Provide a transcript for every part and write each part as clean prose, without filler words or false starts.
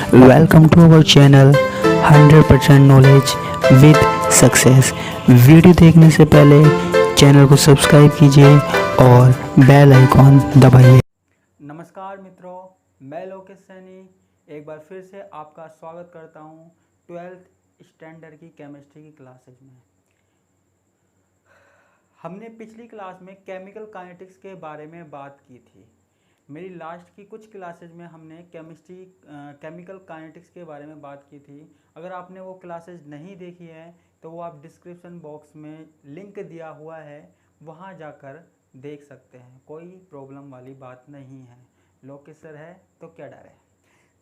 Welcome to our channel 100% knowledge with success. Video देखने से पहले चैनल को सब्सक्राइब कीजिए और बेल आइकॉन दबाइए। नमस्कार मित्रों, मैं लोकेश सैनी एक बार फिर से आपका स्वागत करता हूं 12th स्टैंडर्ड की केमिस्ट्री की क्लासेज में। हमने पिछली क्लास में केमिकल काइनेटिक्स के बारे में बात की थी। मेरी लास्ट की कुछ क्लासेज में हमने केमिकल काइनेटिक्स के बारे में बात की थी। अगर आपने वो क्लासेज नहीं देखी है तो वो आप डिस्क्रिप्शन बॉक्स में लिंक दिया हुआ है, वहाँ जाकर देख सकते हैं। कोई प्रॉब्लम वाली बात नहीं है। लोकेश सर है तो क्या डर है।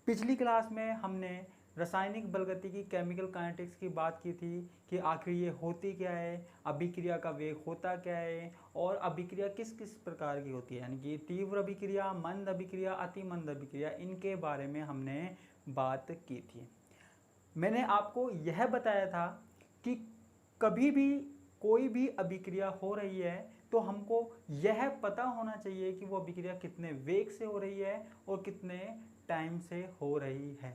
पिछली क्लास में हमने रासायनिक बलगति की केमिकल काइनेटिक्स की बात की थी कि आखिर ये होती क्या है, अभिक्रिया का वेग होता क्या है और अभिक्रिया किस किस प्रकार की होती है, यानी कि तीव्र अभिक्रिया, मंद अभिक्रिया, अति मंद अभिक्रिया, इनके बारे में हमने बात की थी। मैंने आपको यह बताया था कि कभी भी कोई भी अभिक्रिया हो रही है तो हमको यह पता होना चाहिए कि वो अभिक्रिया कितने वेग से हो रही है और कितने टाइम से हो रही है।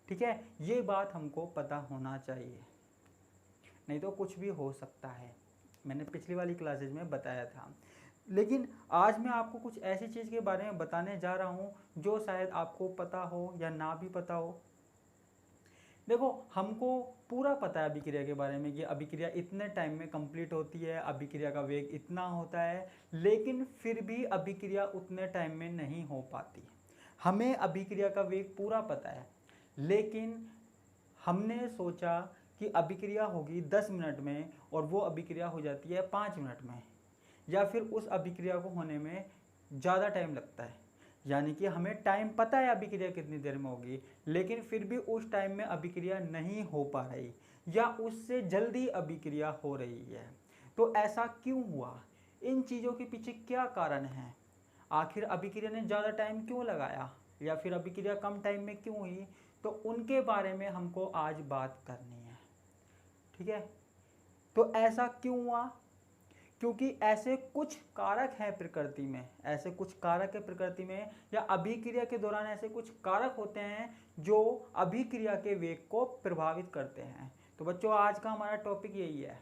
ठीक है, ये बात हमको पता होना चाहिए, नहीं तो कुछ भी हो सकता है। मैंने पिछली वाली क्लासेज में बताया था। लेकिन आज मैं आपको कुछ ऐसी चीज़ के बारे में बताने जा रहा हूँ जो शायद आपको पता हो या ना भी पता हो। देखो, हमको पूरा पता है अभिक्रिया के बारे में कि अभिक्रिया इतने टाइम में कंप्लीट होती है, अभिक्रिया का वेग इतना होता है, लेकिन फिर भी अभिक्रिया उतने टाइम में नहीं हो पाती। हमें अभिक्रिया का वेग पूरा पता है, लेकिन हमने सोचा कि अभिक्रिया होगी 10 मिनट में और वो अभिक्रिया हो जाती है 5 मिनट में, या फिर उस अभिक्रिया को होने में ज़्यादा टाइम लगता है। यानी कि हमें टाइम पता है अभिक्रिया कितनी देर में होगी, लेकिन फिर भी उस टाइम में अभिक्रिया नहीं हो पा रही या उससे जल्दी अभिक्रिया हो रही है। तो ऐसा क्यों हुआ? इन चीज़ों के पीछे क्या कारण है? आखिर अभिक्रिया ने ज़्यादा टाइम क्यों लगाया या फिर अभिक्रिया कम टाइम में क्यों हुई? तो उनके बारे में हमको आज बात करनी है। ठीक है, तो ऐसा क्यों हुआ? क्योंकि ऐसे कुछ कारक हैं प्रकृति में, ऐसे कुछ कारक है प्रकृति में या अभिक्रिया के दौरान ऐसे कुछ कारक होते हैं जो अभिक्रिया के वेग को प्रभावित करते हैं। तो बच्चों, आज का हमारा टॉपिक यही है,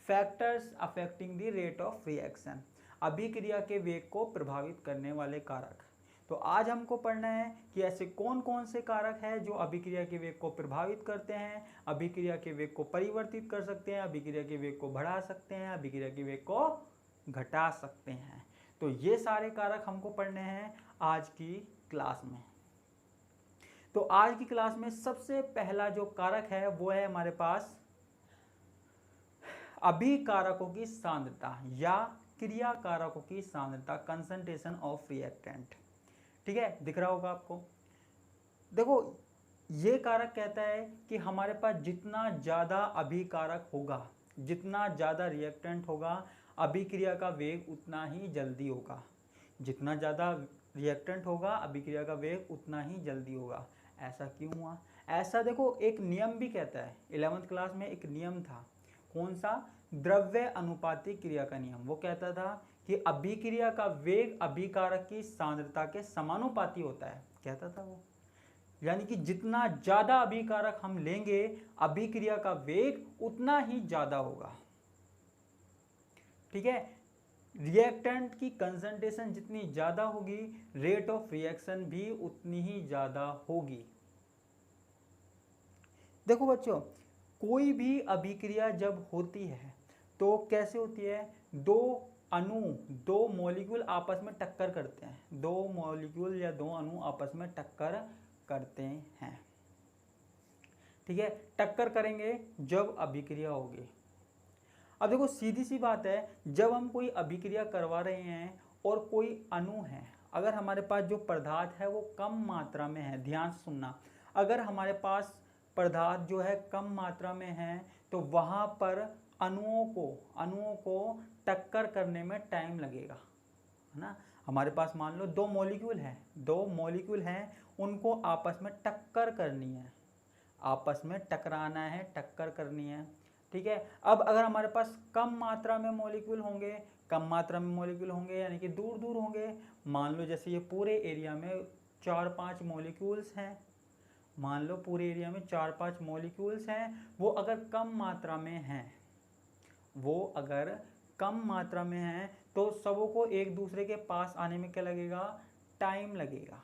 factors affecting the rate of reaction, अभिक्रिया के वेग को प्रभावित करने वाले कारक। तो आज हमको पढ़ना है कि ऐसे कौन कौन से कारक हैं जो अभिक्रिया के वेग को प्रभावित करते हैं, अभिक्रिया के वेग को परिवर्तित कर सकते हैं, अभिक्रिया के वेग को बढ़ा सकते हैं, अभिक्रिया के वेग को घटा सकते हैं। तो ये सारे कारक हमको पढ़ने हैं आज की क्लास में। तो आज की क्लास में सबसे पहला जो कारक है वो है हमारे पास अभिकारकों की सांद्रता या क्रिया कारकों की सांद्रता, कंसंट्रेशन ऑफ रिएक्टेंट। ठीक है, दिख रहा होगा आपको। देखो, ये कारक कहता है कि हमारे पास जितना ज़्यादा अभिकारक होगा, जितना ज़्यादा रिएक्टेंट होगा, अभिक्रिया का वेग उतना ही जल्दी होगा। जितना ज़्यादा रिएक्टेंट होगा, अभिक्रिया का वेग उतना ही जल्दी होगा। ऐसा क्यों हुआ? ऐसा देखो, एक नियम भी कहता है। 11th क्लास में एक नियम था, कौन सा? द्रव्य अनुपाती क्रिया का नियम। वो कहता था कि अभिक्रिया का वेग अभिकारक की सांद्रता के समानुपाती होता है, कहता था वो। यानी कि जितना ज्यादा अभिकारक हम लेंगे, अभिक्रिया का वेग उतना ही ज्यादा होगा। ठीक है, रिएक्टेंट की कंसंट्रेशन जितनी ज्यादा होगी, रेट ऑफ रिएक्शन भी उतनी ही ज्यादा होगी। देखो बच्चों, कोई भी अभिक्रिया जब होती है तो कैसे होती है? दो मॉलिक्यूल आपस में टक्कर करते हैं। दो मॉलिक्यूल या दो अणु आपस में टक्कर करते हैं। ठीक है, टक्कर करेंगे जब अभिक्रिया होगी। अब देखो, सीधी सी बात है, जब हम कोई अभिक्रिया करवा रहे हैं और कोई अणु है, अगर हमारे पास जो पदार्थ है वो कम मात्रा में है, ध्यान से सुनना, अगर हमारे पास पदार्थ जो है कम मात्रा में है तो वहाँ पर अणुओं को टक्कर करने में टाइम लगेगा, है ना। हमारे पास मान लो दो मॉलिक्यूल हैं, उनको आपस में टक्कर करनी है, आपस में टकराना है, टक्कर करनी है। ठीक है, अब अगर हमारे पास कम मात्रा में मॉलिक्यूल होंगे यानी कि दूर दूर होंगे, मान लो जैसे ये पूरे एरिया में 4-5 मॉलिक्यूल्स हैं, मान लो पूरे एरिया में 4-5 मॉलिक्यूल्स हैं, वो अगर कम मात्रा में हैं, वो अगर कम मात्रा में हैं, तो सबों को एक दूसरे के पास आने में क्या लगेगा, टाइम लगेगा,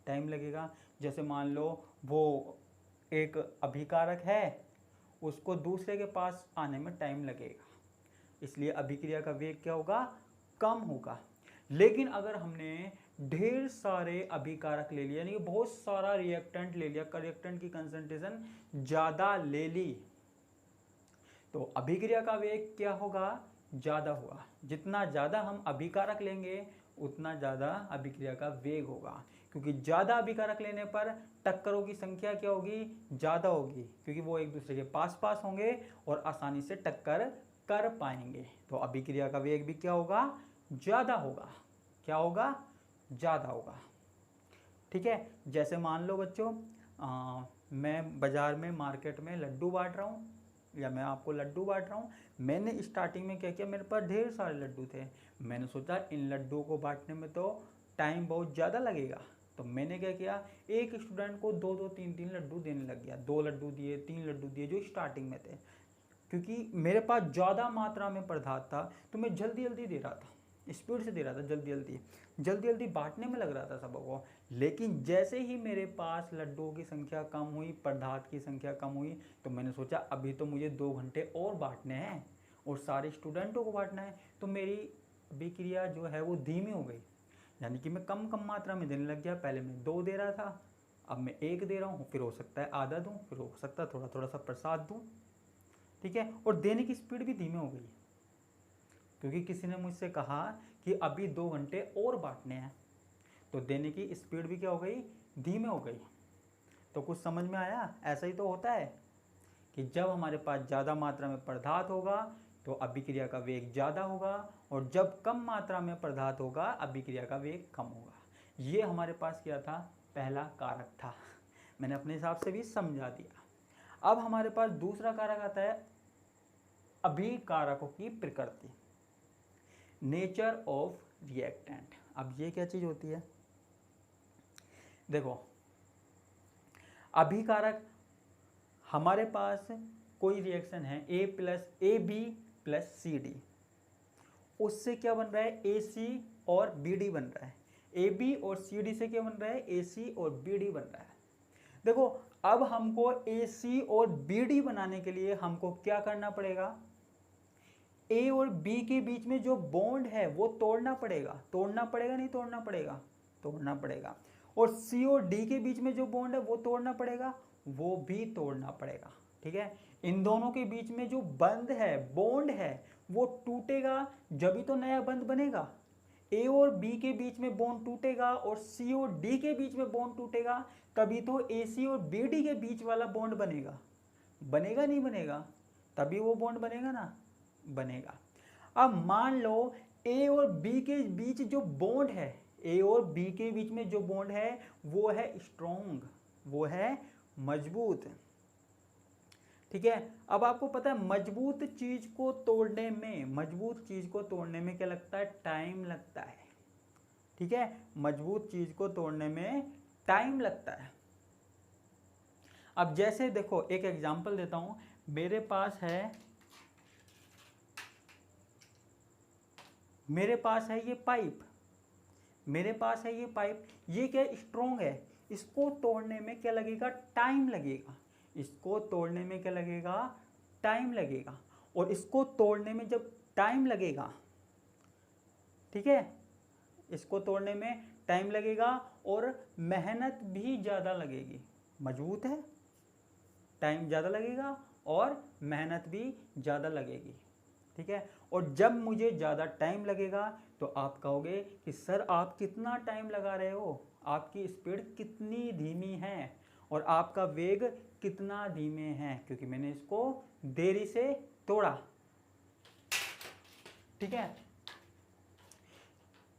टाइम लगेगा। जैसे मान लो वो एक अभिकारक है, उसको दूसरे के पास आने में टाइम लगेगा, इसलिए अभिक्रिया का वेग क्या होगा, कम होगा। लेकिन अगर हमने ढेर सारे अभिकारक ले लिया, यानी कि बहुत सारा रिएक्टेंट ले लिया, रिएक्टेंट की कंसंट्रेशन ज़्यादा ले ली, तो अभिक्रिया का वेग क्या होगा, ज़्यादा होगा। जितना ज़्यादा हम अभिकारक लेंगे उतना ज़्यादा अभिक्रिया का वेग होगा, क्योंकि ज़्यादा अभिकारक लेने पर टक्करों की संख्या क्या होगी, ज़्यादा होगी, क्योंकि वो एक दूसरे के पास पास होंगे और आसानी से टक्कर कर पाएंगे। तो अभिक्रिया का वेग भी क्या होगा, ज़्यादा होगा। क्या होगा, ज़्यादा होगा। ठीक है, जैसे मान लो बच्चों मैं बाज़ार में मार्केट में लड्डू बांट रहा हूँ, या मैं आपको लड्डू बांट रहा हूँ। मैंने स्टार्टिंग में क्या किया, मेरे पास ढेर सारे लड्डू थे, मैंने सोचा इन लड्डुओं को बांटने में तो टाइम बहुत ज़्यादा लगेगा, तो मैंने क्या किया, एक स्टूडेंट को 2-2 3-3 लड्डू देने लग गया। 2 लड्डू दिए, 3 लड्डू दिए, जो स्टार्टिंग में थे, क्योंकि मेरे पास ज़्यादा मात्रा में पदार्थ था, तो मैं जल्दी जल्दी दे रहा था, स्पीड से दे रहा था, जल्दी जल्दी बांटने में लग रहा था सबको। लेकिन जैसे ही मेरे पास लड्डुओं की संख्या कम हुई, पदार्थ की संख्या कम हुई, तो मैंने सोचा अभी तो मुझे 2 घंटे और बांटने हैं और सारे स्टूडेंटों को बांटना है, तो मेरी अभिक्रिया जो है वो धीमी हो गई, यानी कि मैं कम मात्रा में देने लग गया। पहले मैं 2 दे रहा था, अब मैं 1 दे रहा हूँ, फिर हो सकता है आधा दूँ, फिर हो सकता है थोड़ा थोड़ा सा प्रसाद दूँ। ठीक है, और देने की स्पीड भी धीमी हो गई, क्योंकि किसी ने मुझसे कहा कि अभी 2 घंटे और बांटने हैं, तो देने की स्पीड भी क्या हो गई, धीमे हो गई। तो कुछ समझ में आया, ऐसा ही तो होता है कि जब हमारे पास ज़्यादा मात्रा में पदार्थ होगा तो अभिक्रिया का वेग ज़्यादा होगा, और जब कम मात्रा में पदार्थ होगा अभिक्रिया का वेग कम होगा। ये हमारे पास क्या था, पहला कारक था, मैंने अपने हिसाब से भी समझा दिया। अब हमारे पास दूसरा कारक आता है अभिकारकों की प्रकृति, नेचर ऑफ रिएक्टेंट। अब ये क्या चीज़ होती है, देखो अभिकारक, हमारे पास कोई रिएक्शन है AB+CD, उससे क्या बन रहा है, AC और BD बन रहा है। AB और CD से क्या बन रहा है, AC और BD बन रहा है। देखो अब हमको AC और BD बनाने के लिए हमको क्या करना पड़ेगा, A और B के बीच में जो बॉन्ड है वो तोड़ना पड़ेगा, नहीं तोड़ना पड़ेगा, तोड़ना पड़ेगा। और C और D के बीच में जो बॉन्ड है वो तोड़ना पड़ेगा, वो भी तोड़ना पड़ेगा। ठीक है, इन दोनों के बीच में जो बंध है, बॉन्ड है, वो टूटेगा जब ही तो नया बंध बनेगा। A और B के बीच में बॉन्ड टूटेगा और C और D के बीच में बॉन्ड टूटेगा, तभी तो AC और BD के बीच वाला बॉन्ड बनेगा। बनेगा नहीं बनेगा, तभी वो बॉन्ड बनेगा ना, बनेगा। अब मान लो A और B के बीच जो बॉन्ड है, A और B के बीच में जो बॉन्ड है वो है स्ट्रॉन्ग, वो है मजबूत। ठीक है, अब आपको पता है मजबूत चीज को तोड़ने में क्या लगता है, टाइम लगता है। ठीक है, मजबूत चीज को तोड़ने में टाइम लगता है। अब जैसे देखो एक एग्जांपल देता हूं, मेरे पास है ये पाइप, ये क्या स्ट्रॉन्ग है, इसको तोड़ने में क्या लगेगा, टाइम लगेगा, और इसको तोड़ने में जब टाइम लगेगा, ठीक है, इसको तोड़ने में टाइम लगेगा और मेहनत भी ज़्यादा लगेगी। मजबूत है, टाइम ज़्यादा लगेगा और मेहनत भी ज़्यादा लगेगी। ठीक है, और जब मुझे ज़्यादा टाइम लगेगा तो आप कहोगे कि सर आप कितना टाइम लगा रहे हो, आपकी स्पीड कितनी धीमी है और आपका वेग कितना धीमे है, क्योंकि मैंने इसको देरी से तोड़ा। ठीक है,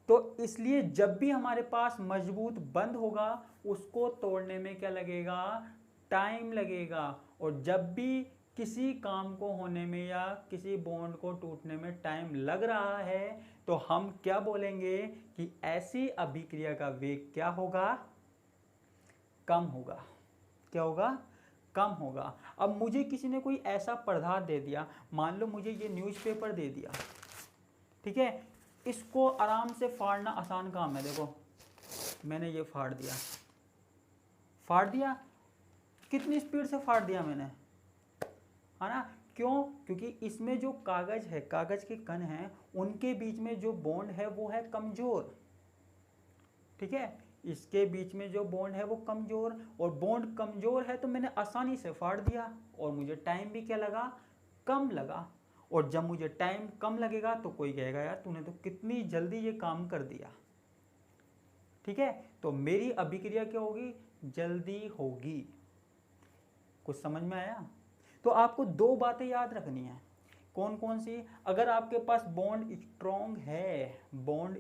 तो इसलिए जब भी हमारे पास मजबूत बंध होगा उसको तोड़ने में क्या लगेगा, टाइम लगेगा। और जब भी किसी काम को होने में या किसी बॉन्ड को टूटने में टाइम लग रहा है तो हम क्या बोलेंगे कि ऐसी अभिक्रिया का वेग क्या होगा, कम होगा। क्या होगा, कम होगा। अब मुझे किसी ने कोई ऐसा पदार्थ दे दिया, मान लो मुझे ये न्यूज़पेपर दे दिया, ठीक है, इसको आराम से फाड़ना आसान काम है। देखो मैंने ये फाड़ दिया, कितनी स्पीड से फाड़ दिया मैंने, है ना। क्यों? क्योंकि इसमें जो कागज है, कागज के कण हैं, उनके बीच में जो बॉन्ड है वो है कमजोर, ठीक है, इसके बीच में जो बॉन्ड है वो कमजोर, और बॉन्ड कमजोर है तो मैंने आसानी से फाड़ दिया, और मुझे टाइम भी क्या लगा, कम लगा। और जब मुझे टाइम कम लगेगा तो कोई कहेगा यार तूने तो कितनी जल्दी ये काम कर दिया, ठीक है। तो मेरी अभिक्रिया क्या होगी, जल्दी होगी। कुछ समझ में आया? तो आपको दो बातें याद रखनी है। कौन कौन सी? अगर आपके पास बॉन्ड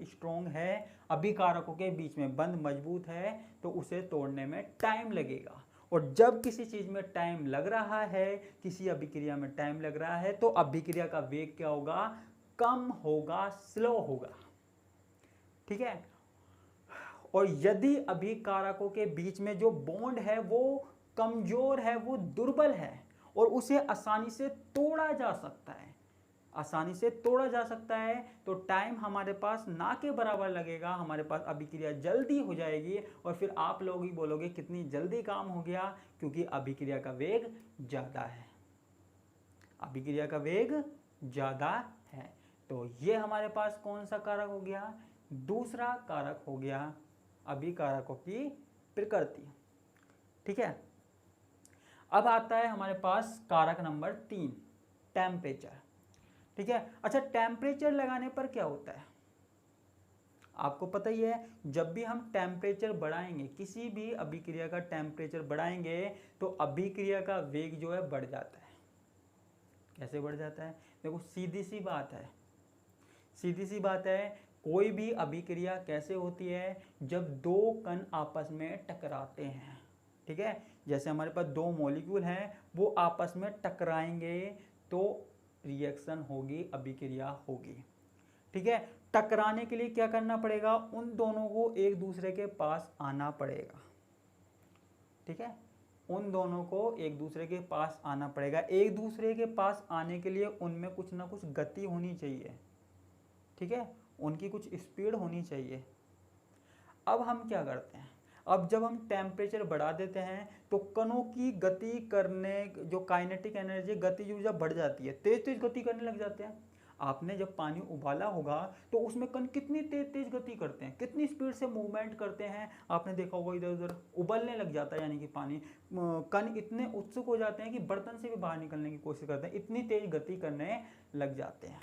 स्ट्रॉन्ग है, अभिकारकों के बीच में बंध मजबूत है, तो उसे तोड़ने में टाइम लगेगा। और जब किसी चीज में टाइम लग रहा है, किसी अभिक्रिया में टाइम लग रहा है, तो अभिक्रिया का वेग क्या होगा, कम होगा, स्लो होगा, ठीक है। और यदि अभिकारकों के बीच में जो बॉन्ड है वो कमजोर है, वो दुर्बल है, और उसे आसानी से तोड़ा जा सकता है, तो टाइम हमारे पास ना के बराबर लगेगा, हमारे पास अभिक्रिया जल्दी हो जाएगी। और फिर आप लोग ही बोलोगे कितनी जल्दी काम हो गया, क्योंकि अभिक्रिया का वेग ज़्यादा है, अभिक्रिया का वेग ज़्यादा है। तो ये हमारे पास कौन सा कारक हो गया, दूसरा कारक हो गया अभिकारकों की प्रकृति, ठीक है। अब आता है हमारे पास कारक नंबर 3, टेम्परेचर, ठीक है। अच्छा, टेम्परेचर लगाने पर क्या होता है, आपको पता ही है, जब भी हम टेम्परेचर बढ़ाएंगे, किसी भी अभिक्रिया का टेम्परेचर बढ़ाएंगे, तो अभिक्रिया का वेग जो है बढ़ जाता है। कैसे बढ़ जाता है? देखो सीधी सी बात है, कोई भी अभिक्रिया कैसे होती है, जब दो कण आपस में टकराते हैं, ठीक है। जैसे हमारे पास दो मॉलिक्यूल हैं, वो आपस में टकराएंगे तो रिएक्शन होगी, अभिक्रिया होगी, ठीक है। टकराने के लिए क्या करना पड़ेगा, उन दोनों को एक दूसरे के पास आना पड़ेगा, ठीक है, उन दोनों को एक दूसरे के पास आना पड़ेगा। एक दूसरे के पास आने के लिए उनमें कुछ ना कुछ गति होनी चाहिए, ठीक है, उनकी कुछ स्पीड होनी चाहिए। अब हम क्या करते हैं, अब जब हम टेम्परेचर बढ़ा देते हैं तो कणों की गति करने, जो काइनेटिक एनर्जी, गतिज ऊर्जा बढ़ जाती है, तेज तेज गति करने लग जाते हैं। आपने जब पानी उबाला होगा तो उसमें कण कितनी तेज तेज गति करते हैं, कितनी स्पीड से मूवमेंट करते हैं, आपने देखा होगा, इधर उधर उबलने लग जाता है, यानी कि पानी, कण इतने उत्सुक हो जाते हैं कि बर्तन से भी बाहर निकलने की कोशिश करते हैं, इतनी तेज गति करने लग जाते हैं,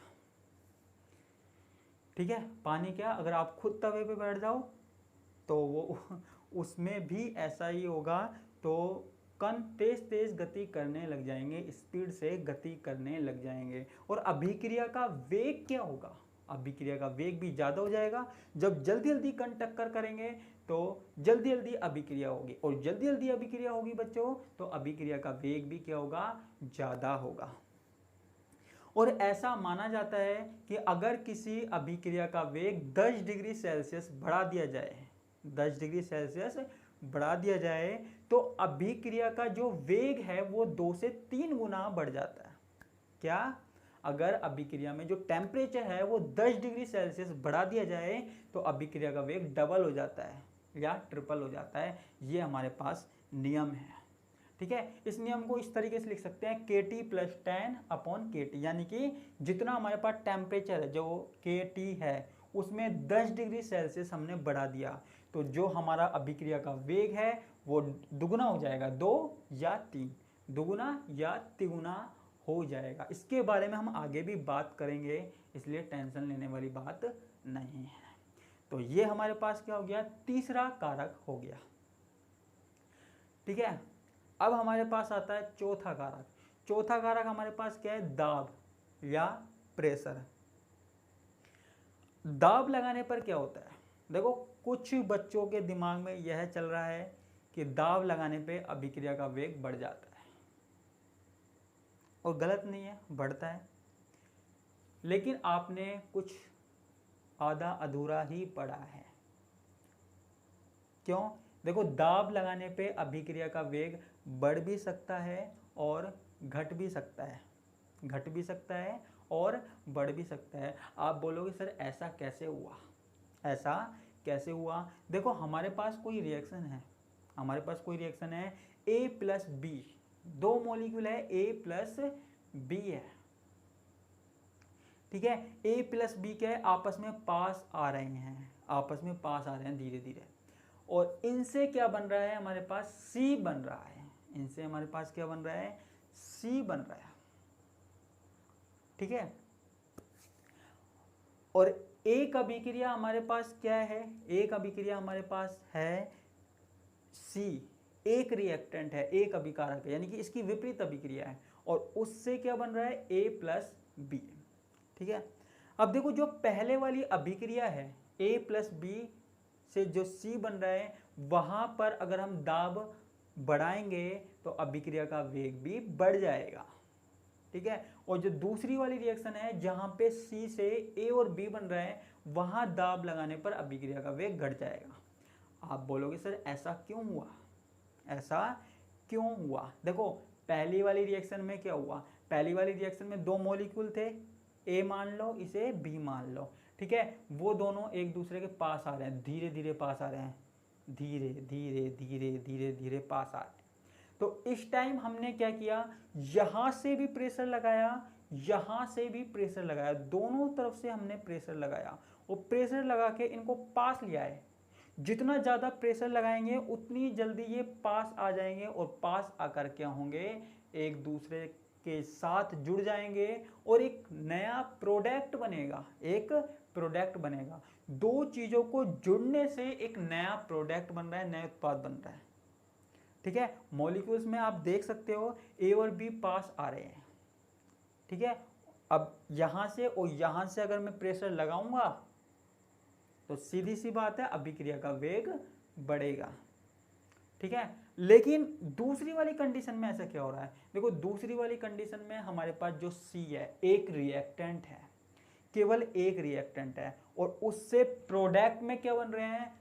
ठीक है। पानी क्या, अगर आप खुद तवे पे बैठ जाओ तो वो उसमें भी ऐसा ही होगा, तो कण तेज तेज गति करने लग जाएंगे, स्पीड से गति करने लग जाएंगे। और अभिक्रिया का वेग क्या होगा, अभिक्रिया का वेग भी ज़्यादा हो जाएगा। जब जल्दी जल्दी कण टक्कर करेंगे तो जल्दी जल्दी अभिक्रिया होगी, और जल्दी जल्दी अभिक्रिया होगी बच्चों, तो अभिक्रिया का वेग भी क्या होगा, ज़्यादा होगा। और ऐसा माना जाता है कि अगर किसी अभिक्रिया का वेग 10 डिग्री सेल्सियस बढ़ा दिया जाए, 10 डिग्री सेल्सियस बढ़ा दिया जाए, तो अभिक्रिया का जो वेग है वो 2 से 3 गुना बढ़ जाता है। क्या? अगर अभिक्रिया में जो टेम्परेचर है वो 10 डिग्री सेल्सियस बढ़ा दिया जाए तो अभिक्रिया का वेग डबल हो जाता है या ट्रिपल हो जाता है। ये हमारे पास नियम है, ठीक है। इस नियम को इस तरीके से लिख सकते हैं, KT + 10/KT, यानी कि जितना हमारे पास टेम्परेचर है, जो KT है, उसमें 10 डिग्री सेल्सियस हमने बढ़ा दिया, तो जो हमारा अभिक्रिया का वेग है वो दुगुना हो जाएगा, 2 या 3, दुगुना या तिगुना हो जाएगा। इसके बारे में हम आगे भी बात करेंगे, इसलिए टेंशन लेने वाली बात नहीं है। तो ये हमारे पास क्या हो गया, तीसरा कारक हो गया, ठीक है। अब हमारे पास आता है चौथा कारक। चौथा कारक हमारे पास क्या है, दाब या प्रेशर। दाब लगाने पर क्या होता है, देखो कुछ बच्चों के दिमाग में यह चल रहा है कि दाब लगाने पे अभिक्रिया का वेग बढ़ जाता है, और गलत नहीं है, बढ़ता है, लेकिन आपने कुछ आधा अधूरा ही पढ़ा है। क्यों? देखो दाब लगाने पे अभिक्रिया का वेग बढ़ भी सकता है और घट भी सकता है, घट भी सकता है और बढ़ भी सकता है। आप बोलोगे सर ऐसा कैसे हुआ, ऐसा कैसे हुआ? देखो हमारे पास कोई रिएक्शन है, हमारे पास कोई रिएक्शन है A प्लस बी, दो मॉलिक्यूल है A प्लस बी है, ठीक है। A प्लस बी क्या है, आपस में पास आ रहे हैं, आपस में पास आ रहे हैं धीरे धीरे, और इनसे क्या बन रहा है, हमारे पास C बन रहा है, इनसे हमारे पास क्या बन रहा है, C बन रहा है, ठीक है। और एक अभिक्रिया हमारे पास क्या है, एक अभिक्रिया हमारे पास है C, एक रिएक्टेंट है, एक अभिकारक है, यानी कि इसकी विपरीत अभिक्रिया है, और उससे क्या बन रहा है A प्लस बी, ठीक है। अब देखो जो पहले वाली अभिक्रिया है A प्लस बी से जो C बन रहा है, वहां पर अगर हम दाब बढ़ाएंगे तो अभिक्रिया का वेग भी बढ़ जाएगा, ठीक है। और जो दूसरी वाली रिएक्शन है जहां पे C से A और B बन रहा है, वहां दाब लगाने पर अभिक्रिया का वेग घट जाएगा। आप बोलोगे सर ऐसा क्यों हुआ, ऐसा क्यों हुआ? देखो पहली वाली रिएक्शन में क्या हुआ, पहली वाली रिएक्शन में दो मॉलिक्यूल थे, A मान लो, इसे B मान लो, ठीक है। वो दोनों एक दूसरे के पास आ रहे हैं, धीरे धीरे पास आ रहे हैं, धीरे धीरे धीरे धीरे धीरे पास आ रहे हैं। तो इस टाइम हमने क्या किया, यहां से भी प्रेशर लगाया, यहां से भी प्रेशर लगाया, दोनों तरफ से हमने प्रेशर लगाया, और प्रेशर लगा के इनको पास लिया है। जितना ज़्यादा प्रेशर लगाएंगे उतनी जल्दी ये पास आ जाएंगे, और पास आकर क्या होंगे, एक दूसरे के साथ जुड़ जाएंगे और एक नया प्रोडक्ट बनेगा, एक प्रोडक्ट बनेगा। दो चीज़ों को जुड़ने से एक नया प्रोडक्ट बन रहा है, नया उत्पाद बन रहा है, ठीक है। मॉलिक्यूल्स में आप देख सकते हो A और B पास आ रहे हैं, ठीक है। अब यहाँ से और यहाँ से अगर मैं प्रेशर लगाऊंगा तो सीधी सी बात है अभिक्रिया का वेग बढ़ेगा, ठीक है। लेकिन दूसरी वाली कंडीशन में ऐसा क्या हो रहा है, देखो दूसरी वाली कंडीशन में हमारे पास जो C है, एक रिएक्टेंट है, केवल एक रिएक्टेंट है, और उससे प्रोडक्ट में क्या बन रहे हैं,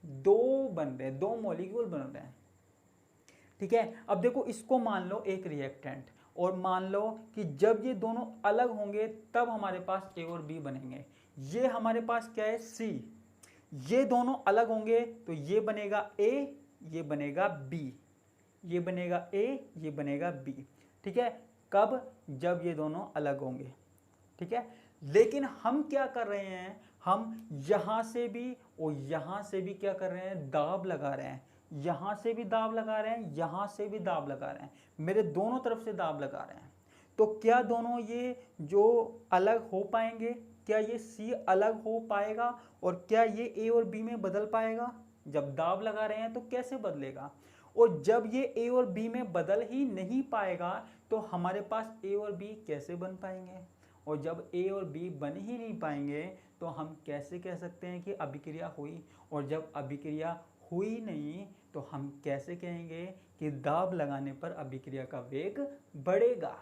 दो बन रहे हैं, दो मॉलिक्यूल बन रहे हैं, ठीक है। अब देखो इसको मान लो एक रिएक्टेंट, और मान लो कि जब ये दोनों अलग होंगे तब हमारे पास A और B बनेंगे। ये हमारे पास क्या है, C, ये दोनों अलग होंगे तो ये बनेगा A, ये बनेगा B, ये बनेगा A, ये बनेगा B, ठीक है। कब, जब ये दोनों अलग होंगे, ठीक है। लेकिन हम क्या कर रहे हैं, हम यहाँ से भी और यहाँ से भी क्या कर रहे हैं, दाब लगा रहे हैं, यहाँ से भी दाब लगा रहे हैं, यहाँ से भी दाब लगा रहे हैं, मेरे दोनों तरफ से दाब लगा रहे हैं। तो क्या दोनों ये जो अलग हो पाएंगे, क्या ये C अलग हो पाएगा, और क्या ये A और B में बदल पाएगा? जब दाब लगा रहे हैं तो कैसे बदलेगा? और जब ये A और B में बदल ही नहीं पाएगा तो हमारे पास A और B कैसे बन पाएंगे? और जब A और B बन ही नहीं पाएंगे तो हम कैसे कह सकते हैं कि अभिक्रिया हुई? और जब अभिक्रिया हुई नहीं तो हम कैसे कहेंगे कि दाब लगाने पर अभिक्रिया का वेग बढ़ेगा,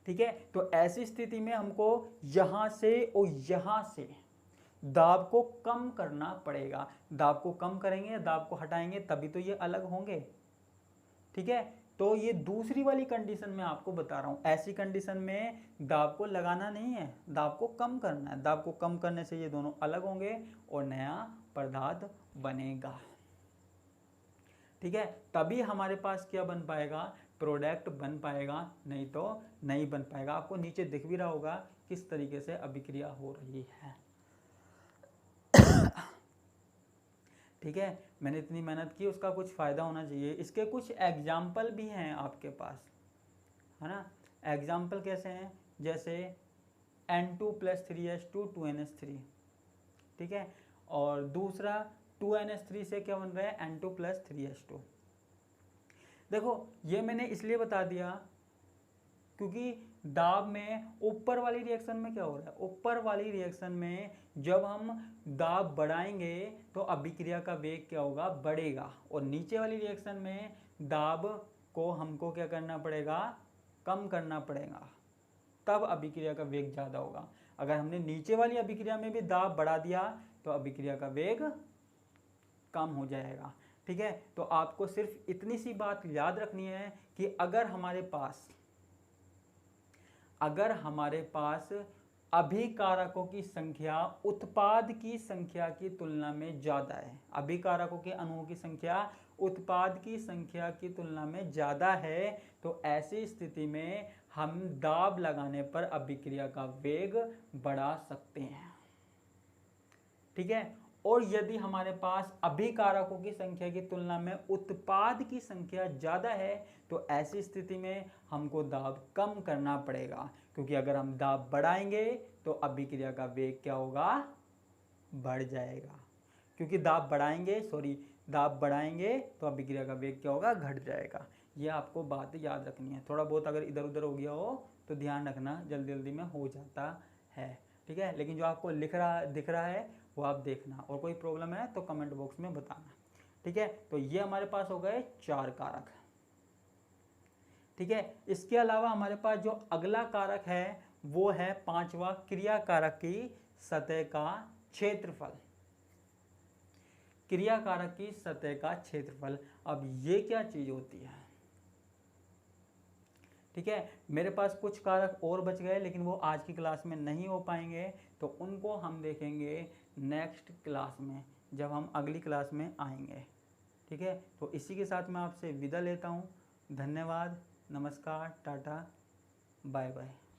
ठीक है। तो ऐसी स्थिति में हमको यहाँ से और यहाँ से दाब को कम करना पड़ेगा। दाब को कम करेंगे, दाब को हटाएंगे, तभी तो ये अलग होंगे, ठीक है। तो ये दूसरी वाली कंडीशन में आपको बता रहा हूँ, ऐसी कंडीशन में दाब को लगाना नहीं है, दाब को कम करना है। दाब को कम करने से ये दोनों अलग होंगे और नया पदार्थ बनेगा, ठीक है। तभी हमारे पास क्या बन पाएगा, प्रोडक्ट बन पाएगा, नहीं तो नहीं बन पाएगा। आपको नीचे दिख भी रहा होगा किस तरीके से अभिक्रिया हो रही है, ठीक है। मैंने इतनी मेहनत की, उसका कुछ फ़ायदा होना चाहिए। इसके कुछ एग्जाम्पल भी हैं आपके पास, है ना। एग्जाम्पल कैसे हैं, जैसे N2 + 3H2 2NH3, ठीक है। और दूसरा 2NH3 से क्या बन रहा है, N2 + 3H2। देखो ये मैंने इसलिए बता दिया क्योंकि दाब में ऊपर वाली रिएक्शन में क्या हो रहा है, ऊपर वाली रिएक्शन में जब हम दाब बढ़ाएंगे तो अभिक्रिया का वेग क्या होगा, बढ़ेगा। और नीचे वाली रिएक्शन में दाब को हमको क्या करना पड़ेगा, कम करना पड़ेगा, तब अभिक्रिया का वेग ज़्यादा होगा। अगर हमने नीचे वाली अभिक्रिया में भी दाब बढ़ा दिया तो अभिक्रिया का वेग कम हो जाएगा, ठीक है, तो आपको सिर्फ इतनी सी बात याद रखनी है कि अगर हमारे पास अभिकारकों की संख्या उत्पाद की संख्या की तुलना में ज़्यादा है, अभिकारकों के अणुओं की संख्या उत्पाद की संख्या की तुलना में ज़्यादा है, तो ऐसी स्थिति में हम दाब लगाने पर अभिक्रिया का वेग बढ़ा सकते हैं। ठीक है, और यदि हमारे पास अभिकारकों की संख्या की तुलना में उत्पाद की संख्या ज़्यादा है, तो ऐसी स्थिति में हमको दाब कम करना पड़ेगा, क्योंकि अगर हम दाब बढ़ाएंगे तो अभिक्रिया का वेग क्या होगा, बढ़ जाएगा। क्योंकि दाब बढ़ाएंगे तो अभिक्रिया का वेग क्या होगा, घट जाएगा। यह आपको बात याद रखनी है। थोड़ा बहुत अगर इधर उधर हो गया हो तो ध्यान रखना, जल्दी जल्दी में हो जाता है। ठीक है, लेकिन जो आपको दिख रहा है वो आप देखना, और कोई प्रॉब्लम है तो कमेंट बॉक्स में बताना। ठीक है, तो ये हमारे पास हो गए 4 कारक। ठीक है, इसके अलावा हमारे पास जो अगला कारक है वो है 5वां क्रिया कारक की सतह का क्षेत्रफल। क्रिया कारक की सतह का क्षेत्रफल, अब ये क्या चीज होती है? ठीक है, मेरे पास कुछ कारक और बच गए, लेकिन वो आज की क्लास में नहीं हो पाएंगे, तो उनको हम देखेंगे नेक्स्ट क्लास में, जब हम अगली क्लास में आएंगे। ठीक है, तो इसी के साथ मैं आपसे विदा लेता हूँ। धन्यवाद, नमस्कार, टाटा, बाय बाय।